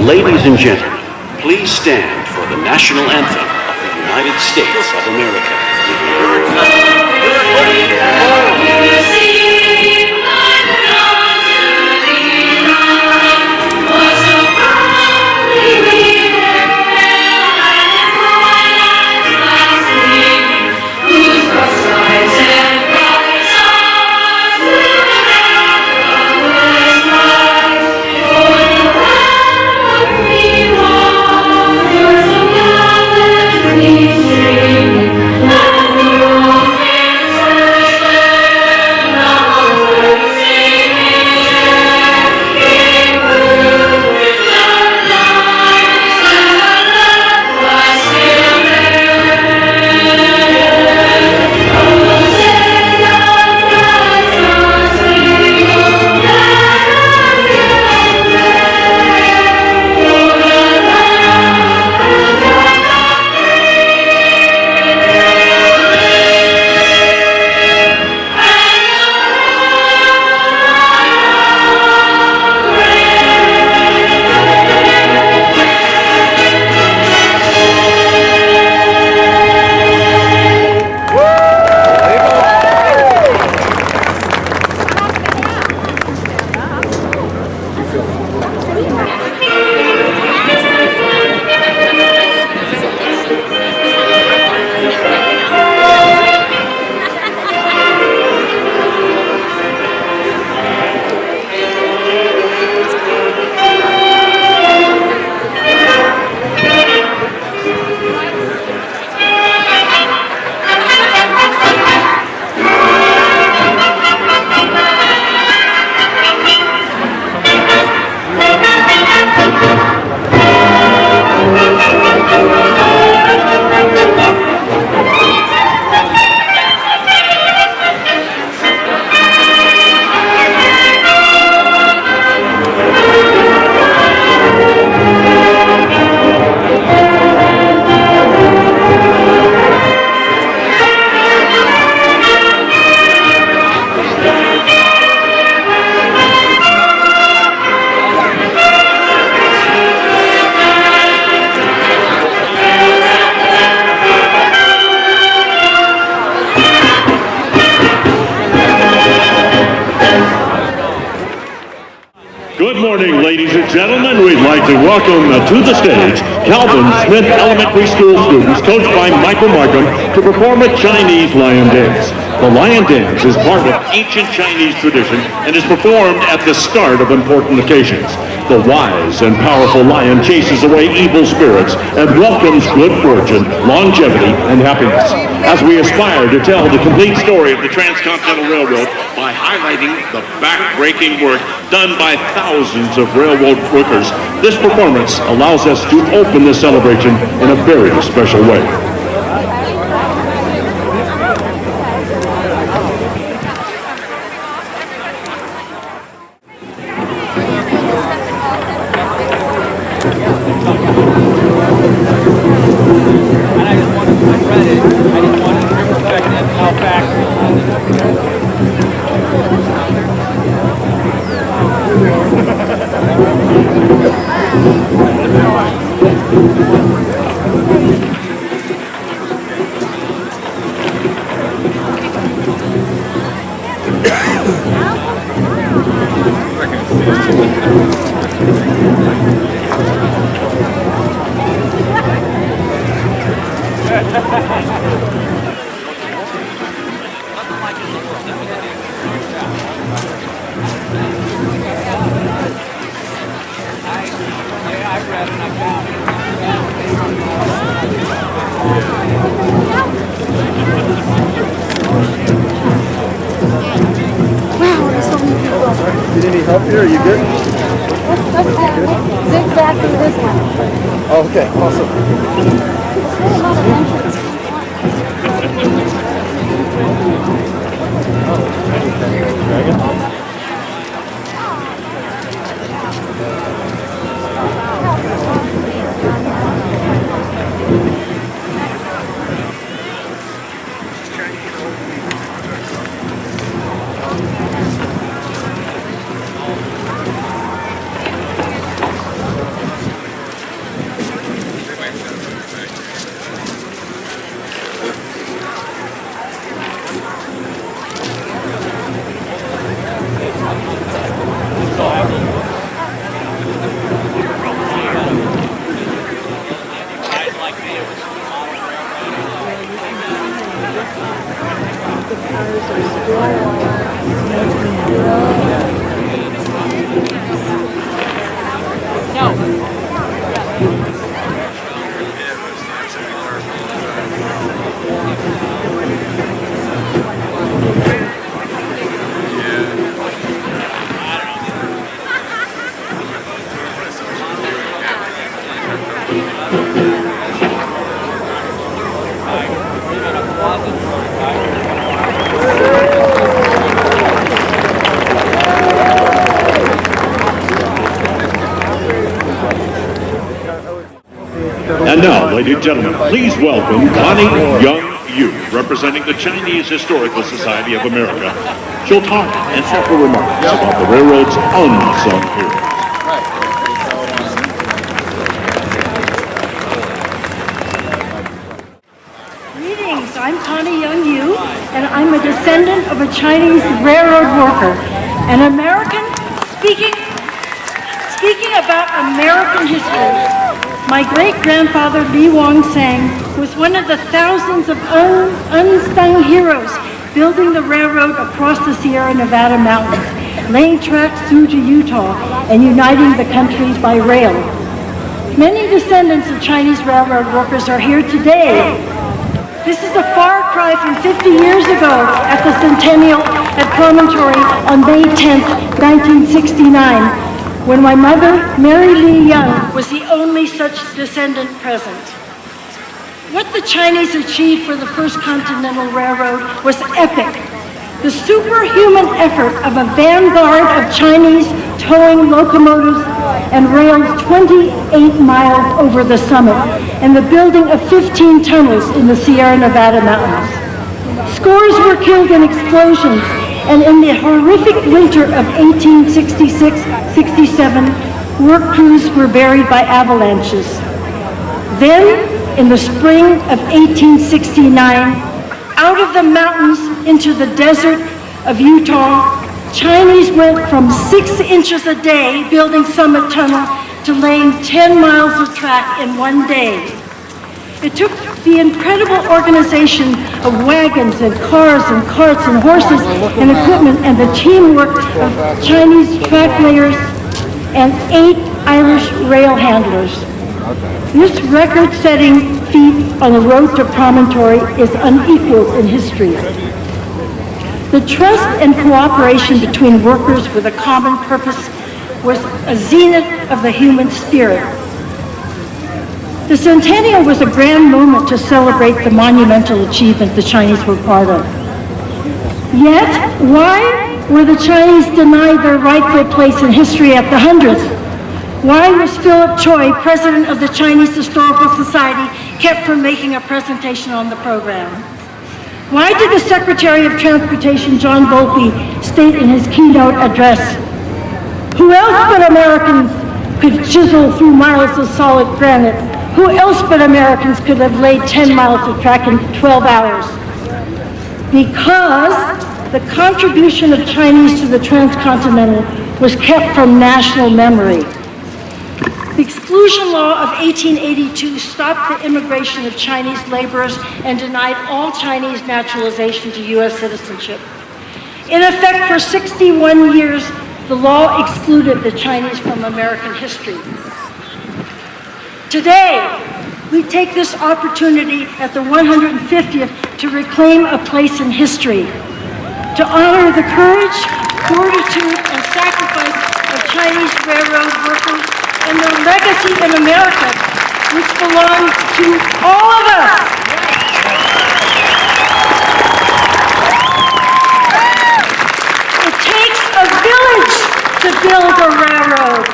Ladies and gentlemen, please stand for the national anthem of the United States of America. Ladies and gentlemen, we'd like to welcome to the stage Calvin Smith Elementary School students coached by Michael Markham to perform a Chinese lion dance. The lion dance is part of ancient Chinese tradition and is performed at the start of important occasions. The wise and powerful lion chases away evil spirits and welcomes good fortune, longevity, and happiness. As we aspire to tell the complete story of the Transcontinental Railroad by highlighting the back-breaking work done by thousands of railroad workers, this performance allows us to open this celebration in a very special way. Need any help here? Are you good? Zigzag through this one. Oh, okay, awesome. And now, ladies and gentlemen, please welcome Connie Young Yu, representing the Chinese Historical Society of America. She'll talk and offer remarks about the railroad's unsung heroes. Greetings, I'm Connie Young Yu, and I'm a descendant of a Chinese railroad worker, an American speaking about American history. My great-grandfather, Li Sang, was one of the thousands of unsung heroes building the railroad across the Sierra Nevada mountains, laying tracks through to Utah, and uniting the countries by rail. Many descendants of Chinese railroad workers are here today. This is a far cry from 50 years ago at the Centennial at Promontory on May 10th, 1969, when my mother, Mary Lee Young, was the only such descendant present. What the Chinese achieved for the First Continental Railroad was epic. The superhuman effort of a vanguard of Chinese towing locomotives and rails 28 miles over the summit, and the building of 15 tunnels in the Sierra Nevada mountains. Scores were killed in explosions, and in the horrific winter of 1866-67, work crews were buried by avalanches. Then, in the spring of 1869, out of the mountains into the desert of Utah, Chinese went from 6 inches a day building Summit Tunnel to laying 10 miles of track in one day. It took the incredible organization of wagons and cars and carts and horses and equipment and the teamwork of Chinese track layers and 8 Irish rail handlers. This record-setting feat on the road to Promontory is unequaled in history. The trust and cooperation between workers with a common purpose was a zenith of the human spirit. The Centennial was a grand moment to celebrate the monumental achievement the Chinese were part of. Yet, why were the Chinese denied their rightful place in history at the 100th? Why was Philip Choi, president of the Chinese Historical Society, kept from making a presentation on the program? Why did the Secretary of Transportation, John Volpe, state in his keynote address, "Who else but Americans could chisel through miles of solid granite? Who else but Americans could have laid 10 miles of track in 12 hours? Because the contribution of Chinese to the Transcontinental was kept from national memory. The Exclusion Law of 1882 stopped the immigration of Chinese laborers and denied all Chinese naturalization to U.S. citizenship. In effect, for 61 years, the law excluded the Chinese from American history. Today, we take this opportunity at the 150th to reclaim a place in history, to honor the courage, fortitude, and sacrifice of Chinese railroad workers and their legacy in America, which belongs to all of us. It takes a village to build a railroad.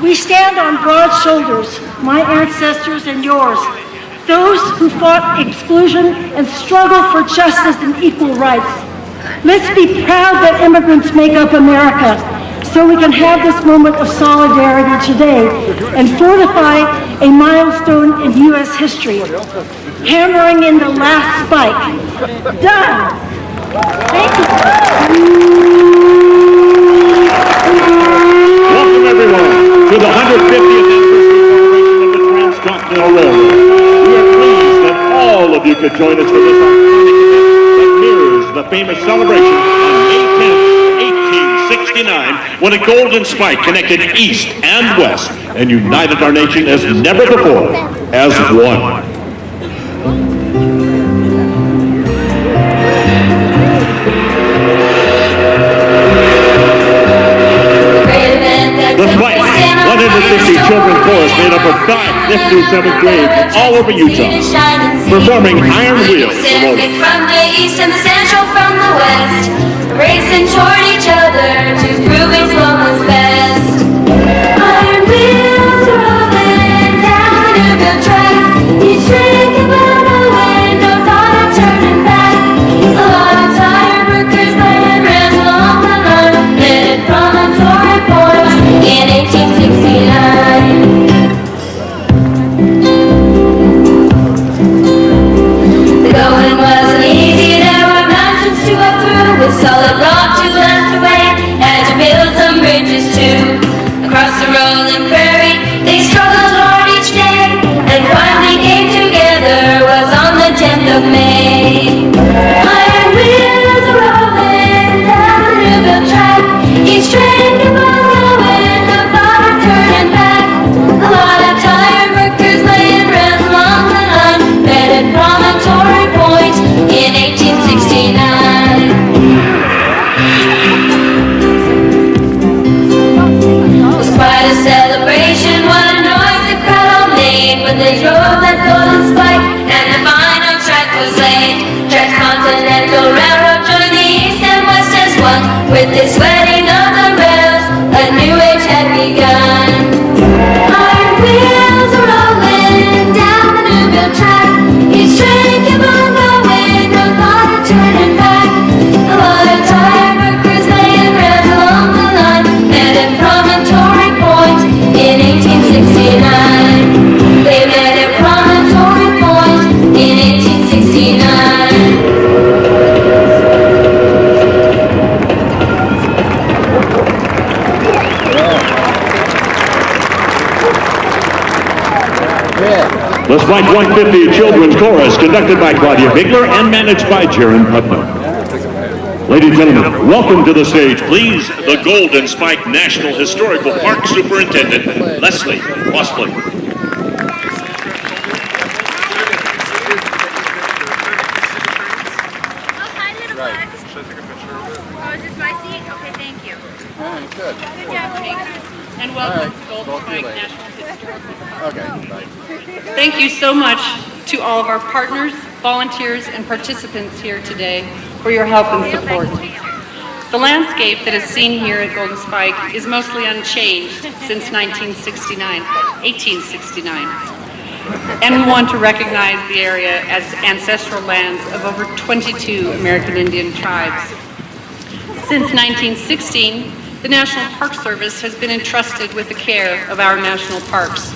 We stand on broad shoulders, my ancestors and yours, those who fought exclusion and struggled for justice and equal rights. Let's be proud that immigrants make up America, so we can have this moment of solidarity today and fortify a milestone in U.S. history, hammering in the last spike. Done. Thank you. Welcome, everyone, to the 150th anniversary celebration of the Transcontinental Railroad. We are pleased that all of you could join us for this the famous celebration on May 10th, 1869, when a golden spike connected East and West and united our nation as never before, as one. The Spike, 150 children chorus made up of 5th, 5th through 7th grade from all over Utah, performing Iron Wheels. Pacific from the east and the Central from the west, racing toward each other to prove which one was best. Iron wheels rolling down the Newville track, each train came out of window, thought of turning back. A lot of tired workers laying rams along the line, headed Promontory Point in 1869. The going wasn't easy, there were mountains to go through with solid rock to last away, had to build some bridges too. Across the rolling prairie, they struggled hard each day, and finally came together, was on the 10th of May. Iron wheels are rolling down the Newville track, each train kept on going, no thought of turning back. A lot of tired workers laying rams along the line, headed Promontory Point in 1869. It was quite a celebration, what a noise the crowd all made when they drove that golden spike and the final track was laid. Transcontinental Railroad joined the east and west as one. With this wedding of the rails, a new age had begun. Iron wheels are rolling down the Newville track, each train kept on going, no thought of turning back. A lot of tired workers laying rams along the line, headed Promontory Point in 1869. They met at Promontory Point in 1869. The Spike 150 Children's Chorus, conducted by Claudia Bigler and managed by Jaron Putnam. Ladies and gentlemen, welcome to the stage, please, the Golden Spike National Historical Park Superintendent, Leslie Mosley. Good. And welcome to Golden Spike National Historical Park. Okay, bye. Thank you so much to all of our partners, volunteers, and participants here today for your help and support. The landscape that is seen here at Golden Spike is mostly unchanged since 1869. And we want to recognize the area as ancestral lands of over 22 American Indian tribes. Since 1916, the National Park Service has been entrusted with the care of our national parks.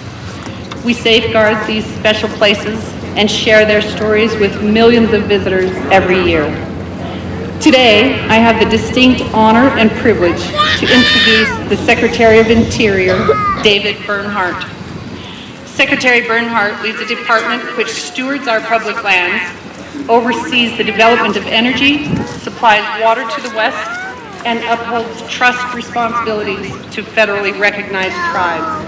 We safeguard these special places and share their stories with millions of visitors every year. Today, I have the distinct honor and privilege to introduce the Secretary of Interior, David Bernhardt. Secretary Bernhardt leads a department which stewards our public lands, oversees the development of energy, supplies water to the west, and upholds trust responsibilities to federally recognized tribes.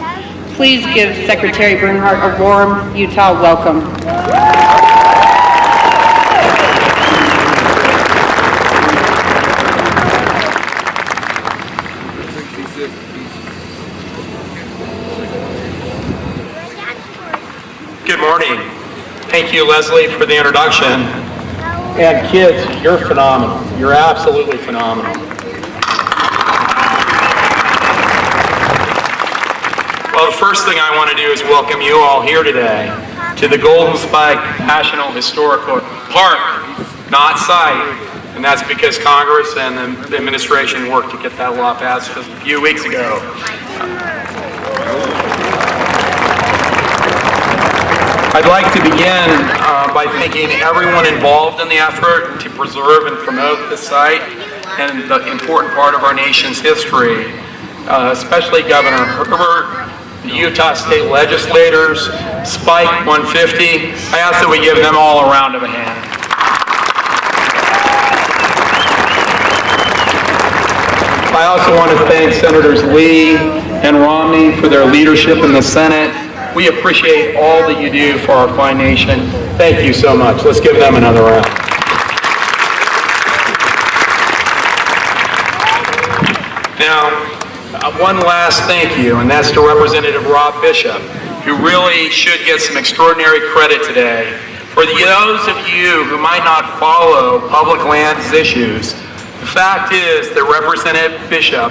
Please give Secretary Bernhardt a warm Utah welcome. Good morning. Thank you, Leslie, for the introduction. And kids, you're phenomenal. You're absolutely phenomenal. Well, the first thing I want to do is welcome you all here today to the Golden Spike National Historical Park, not site. And that's because Congress and the administration worked to get that law passed just a few weeks ago. I'd like to begin by thanking everyone involved in the effort to preserve and promote this site and the important part of our nation's history, especially Governor Herbert, the Utah State legislators, Spike 150. I ask that we give them all a round of a hand. I also want to thank Senators Lee and Romney for their leadership in the Senate. We appreciate all that you do for our fine nation. Thank you so much. Let's give them another round. Now, one last thank you, and that's to Representative Rob Bishop, who really should get some extraordinary credit today. For those of you who might not follow public lands issues, the fact is that Representative Bishop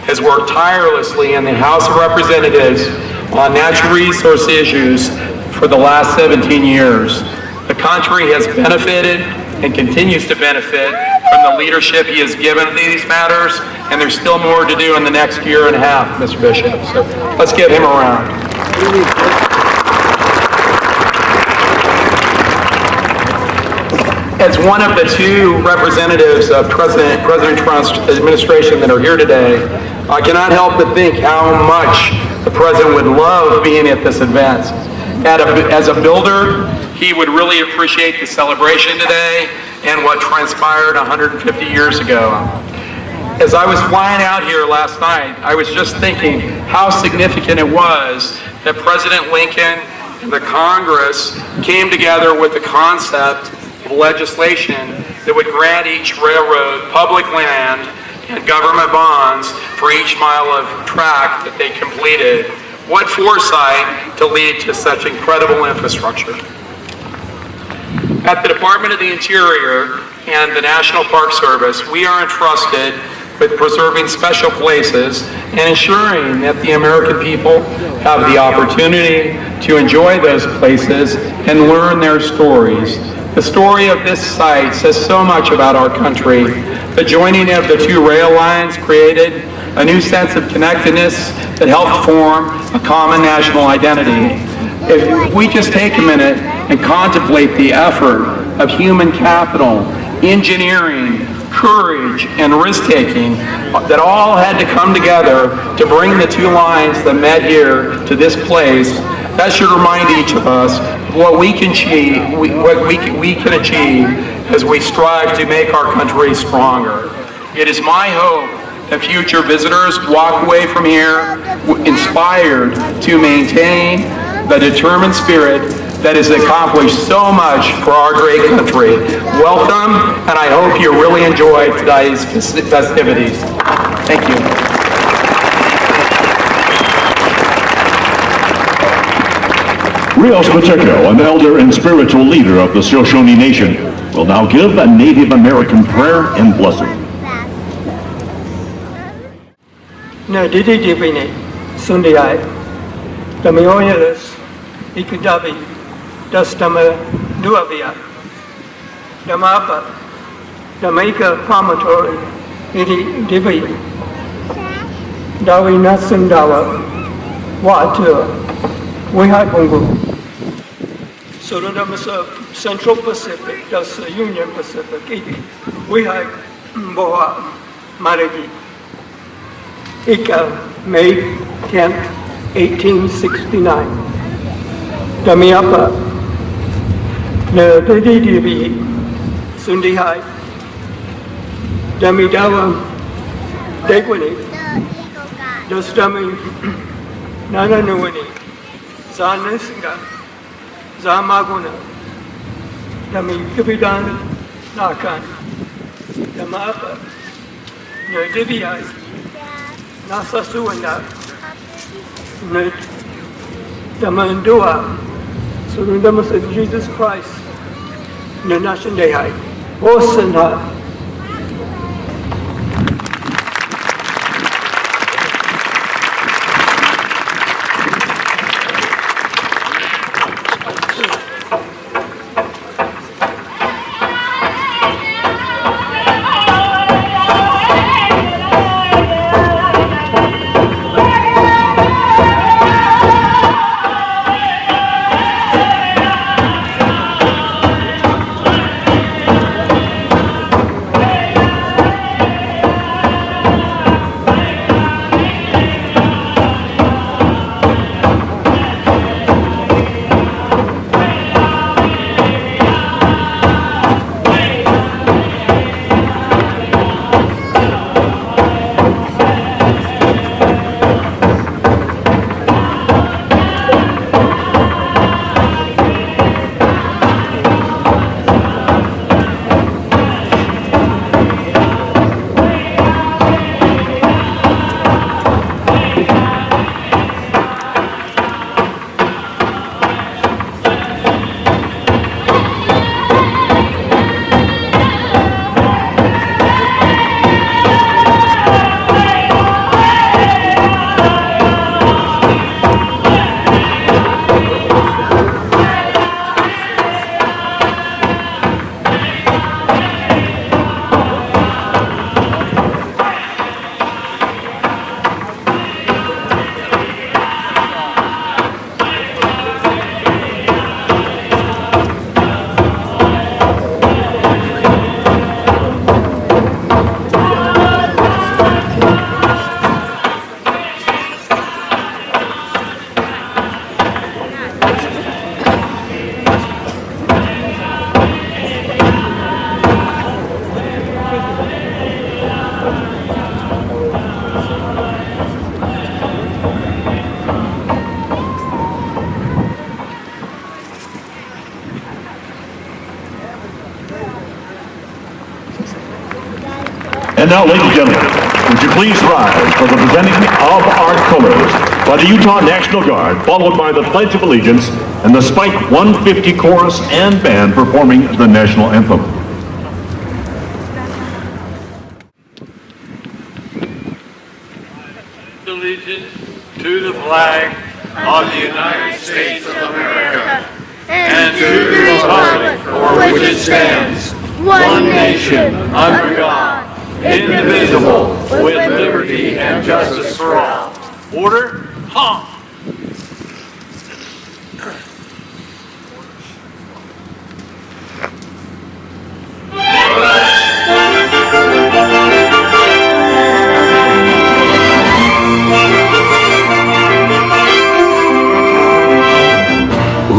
has worked tirelessly in the House of Representatives on natural resource issues for the last 17 years. The country has benefited and continues to benefit from the leadership he has given to these matters, and there's still more to do in the next year and a half, Mr. Bishop. So let's give him a round. As one of the two representatives of President Trump's administration that are here today, I cannot help but think how much the President would love being at this event. As a builder, he would really appreciate the celebration today and what transpired 150 years ago. As I was flying out here last night, I was just thinking how significant it was that President Lincoln and the Congress came together with the concept of legislation that would grant each railroad public land and government bonds for each mile of track that they completed. What foresight to lead to such incredible infrastructure. At the Department of the Interior and the National Park Service, we are entrusted with preserving special places and ensuring that the American people have the opportunity to enjoy those places and learn their stories. The story of this site says so much about our country. The joining of the two rail lines created a new sense of connectedness that helped form a common national identity. If we just take a minute and contemplate the effort of human capital, engineering, courage, and risk-taking that all had to come together to bring the two lines that met here to this place, that should remind each of us what we can achieve, as we strive to make our country stronger. It is my hope that future visitors walk away from here inspired to maintain the determined spirit that has accomplished so much for our great country. Welcome, and I hope you really enjoy today's festivities. Thank you. Rios Pacheco, an elder and spiritual leader of the Shoshone Nation, will now give a Native American prayer and blessing. Na didi divine sundiai damioyeles ikudabi dastama duavia damapa damaika promontory iti divi dawi nasundawa watu wihai bungu surundamasa Central Pacific das Union Pacific iti wihai boa marigi Ika, May 10th, 1869. Damiapa, na Dididibi, Sundihai, Damidawa, Degwini, Dostami, Nananuini, Zanisinga, Zamaguna, Dami Kibidan, Nakan, Damapa, Nadibiai, Nasa Suanda, Damandua, Surundamas of Jesus Christ, Nanashan Dehai, Osana. And now, ladies and gentlemen, would you please rise for the presenting of our colors by the Utah National Guard, followed by the Pledge of Allegiance and the Spike 150 Chorus and Band performing the National Anthem. Allegiance to the flag of the United States of America and to the republic for which it stands, one nation, under God, indivisible, with liberty and justice for all. Order, honk.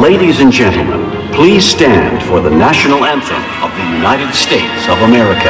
Ladies and gentlemen, please stand for the national anthem of the United States of America.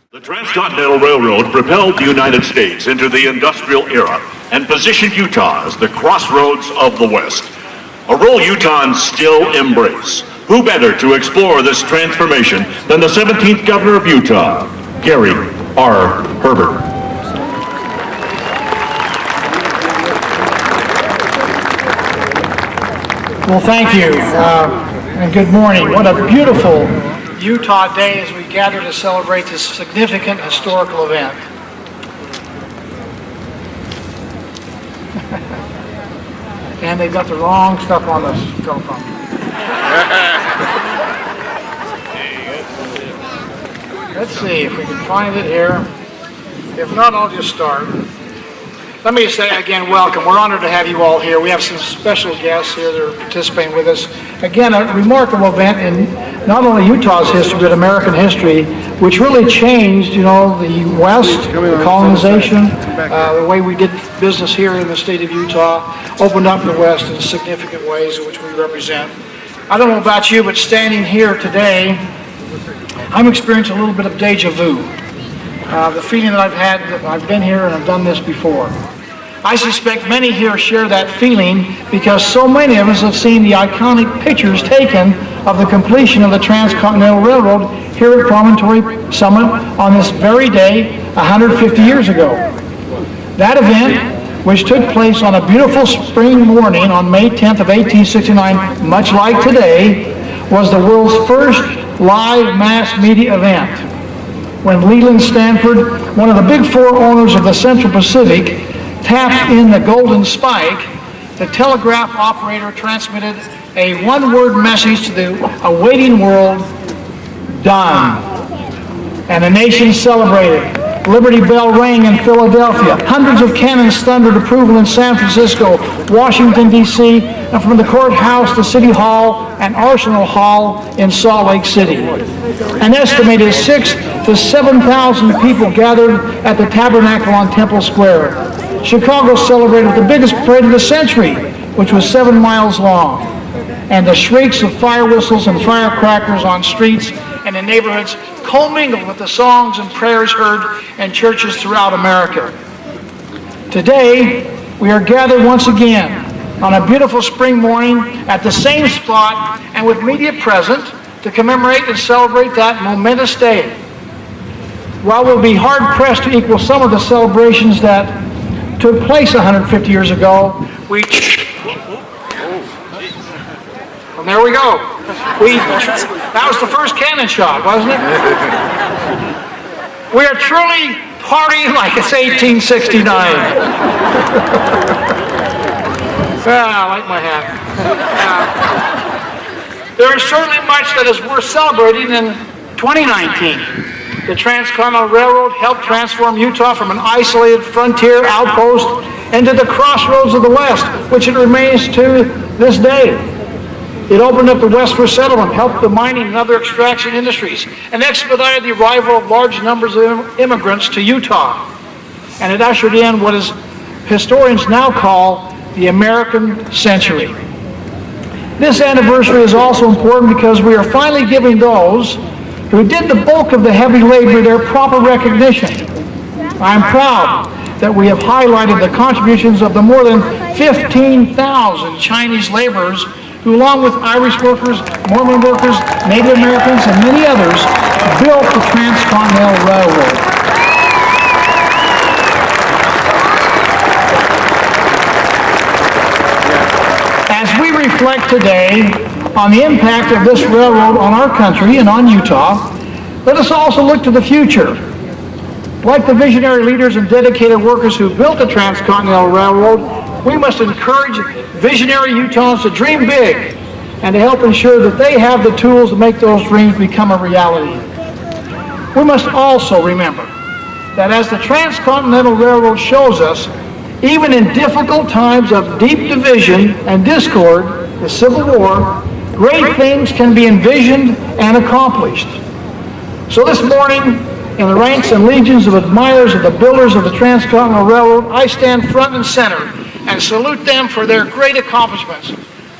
The Transcontinental Railroad propelled the United States into the industrial era and positioned Utah as the crossroads of the West, a role Utahns still embrace. Who better to explore this transformation than the 17th Governor of Utah, Gary R. Herbert. Well, thank you, and good morning. What a beautiful Utah day as we gather to celebrate this significant historical event. And they've got the wrong stuff on the telephone. Let's see if we can find it here. If not, I'll just start. Let me say again, welcome. We're honored to have you all here. We have some special guests here that are participating with us. Again, a remarkable event in not only Utah's history, but American history, which really changed, the West, the colonization, the way we did business here in the state of Utah, opened up the West in significant ways in which we represent. I don't know about you, but standing here today, I'm experiencing a little bit of deja vu. The feeling that I've had, that I've been here and I've done this before. I suspect many here share that feeling because so many of us have seen the iconic pictures taken of the completion of the Transcontinental Railroad here at Promontory Summit on this very day 150 years ago. That event, which took place on a beautiful spring morning on May 10th of 1869, much like today, was the world's first live mass media event. When Leland Stanford, one of the big four owners of the Central Pacific, tapped in the golden spike, the telegraph operator transmitted a one-word message to the awaiting world: done. And the nation celebrated. Liberty Bell rang in Philadelphia. Hundreds of cannons thundered approval in San Francisco, Washington, D.C., and from the courthouse to City Hall and Arsenal Hall in Salt Lake City. An estimated 6,000 to 7,000 people gathered at the Tabernacle on Temple Square. Chicago celebrated the biggest parade of the century, which was 7 miles long. And the shrieks of fire whistles and firecrackers on streets and in neighborhoods commingled with the songs and prayers heard in churches throughout America. Today, we are gathered once again on a beautiful spring morning at the same spot and with media present to commemorate and celebrate that momentous day. While we'll be hard-pressed to equal some of the celebrations that took place 150 years ago, well, there we go. That was the first cannon shot, wasn't it? We are truly partying like it's 1869. I like my hat. There is certainly much that is worth celebrating in 2019. The Transcontinental Railroad helped transform Utah from an isolated frontier outpost into the crossroads of the West, which it remains to this day. It opened up the West for settlement, helped the mining and other extraction industries, and expedited the arrival of large numbers of immigrants to Utah. And it ushered in what is historians now call the American century. This anniversary is also important because we are finally giving those who did the bulk of the heavy labor their proper recognition. I am proud that we have highlighted the contributions of the more than 15,000 Chinese laborers who, along with Irish workers, Mormon workers, Native Americans, and many others, built the Transcontinental Railroad. As we reflect today on the impact of this railroad on our country and on Utah, let us also look to the future. Like the visionary leaders and dedicated workers who built the Transcontinental Railroad, we must encourage visionary Utahns to dream big and to help ensure that they have the tools to make those dreams become a reality. We must also remember that as the Transcontinental Railroad shows us, even in difficult times of deep division and discord, the Civil War, great things can be envisioned and accomplished. So this morning, in the ranks and legions of admirers of the builders of the Transcontinental Railroad, I stand front and center and salute them for their great accomplishments.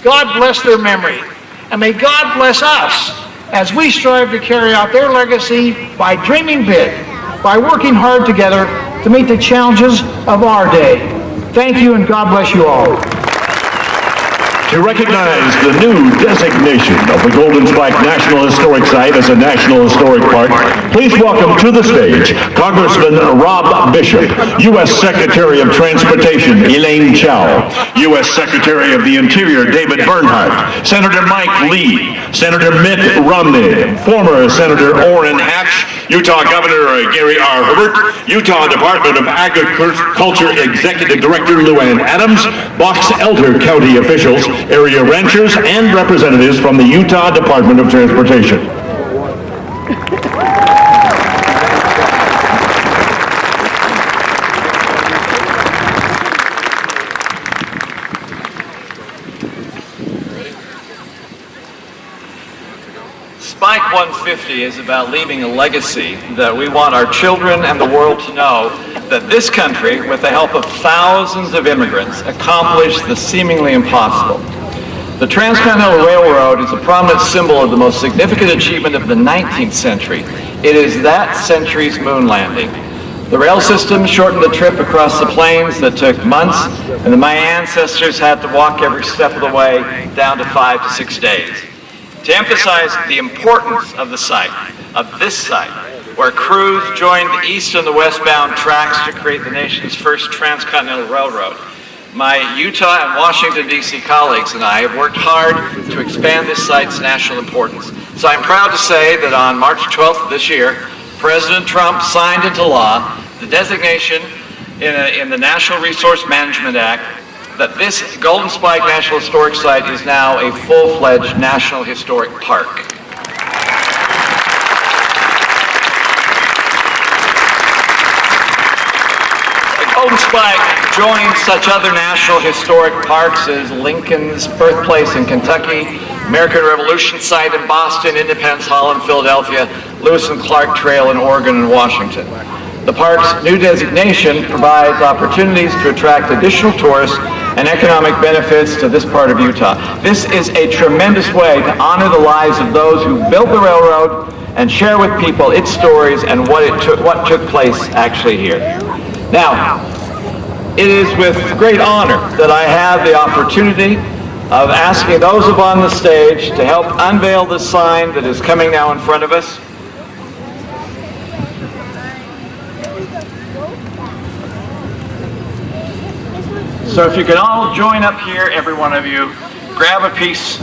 God bless their memory, and may God bless us as we strive to carry out their legacy by dreaming big, by working hard together to meet the challenges of our day. Thank you, and God bless you all. To recognize the new designation of the Golden Spike National Historic Site as a National Historic Park, please welcome to the stage Congressman Rob Bishop, U.S. Secretary of Transportation Elaine Chao, U.S. Secretary of the Interior David Bernhardt, Senator Mike Lee, Senator Mitt Romney, former Senator Orrin Hatch, Utah Governor Gary R. Herbert, Utah Department of Agriculture Executive Director Luann Adams, Box Elder County officials, area ranchers, and representatives from the Utah Department of Transportation. Spike 150 is about leaving a legacy that we want our children and the world to know that this country, with the help of thousands of immigrants, accomplished the seemingly impossible. The Transcontinental Railroad is a prominent symbol of the most significant achievement of the 19th century. It is that century's moon landing. The rail system shortened the trip across the plains that took months, and my ancestors had to walk every step of the way down to 5 to 6 days. To emphasize the importance of the site, of this site, where crews joined the east and the westbound tracks to create the nation's first transcontinental railroad, my Utah and Washington, D.C. colleagues and I have worked hard to expand this site's national importance. So I'm proud to say that on March 12th of this year, President Trump signed into law the designation in the National Resource Management Act that this Golden Spike National Historic Site is now a full-fledged National Historic Park. Golden Spike joins such other national historic parks as Lincoln's birthplace in Kentucky, American Revolution site in Boston, Independence Hall in Philadelphia, Lewis and Clark Trail in Oregon and Washington. The park's new designation provides opportunities to attract additional tourists and economic benefits to this part of Utah. This is a tremendous way to honor the lives of those who built the railroad and share with people its stories and what took place actually here. Now, It is with great honor that I have the opportunity of asking those up on the stage to help unveil the sign that is coming now in front of us. So if you can all join up here, every one of you, grab a piece.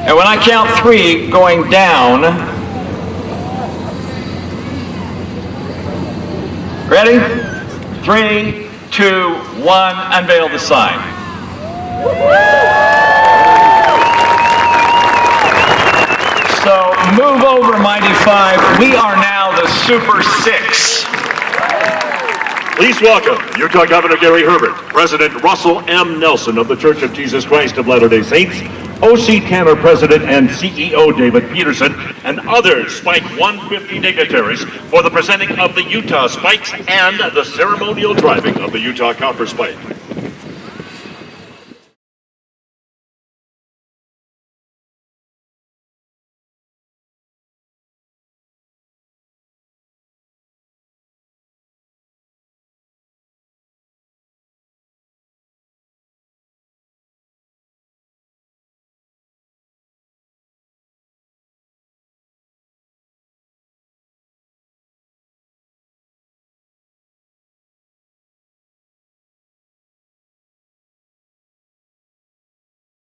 And when I count 3 going down, ready? 3, 2, 1, unveil the sign. So move over, Mighty 5. We are now the Super 6. Please welcome Utah Governor Gary Herbert, President Russell M. Nelson of the Church of Jesus Christ of Latter-day Saints, O.C. Tanner President and CEO David Peterson, and other Spike 150 dignitaries for the presenting of the Utah Spikes and the ceremonial driving of the Utah Copper Spike.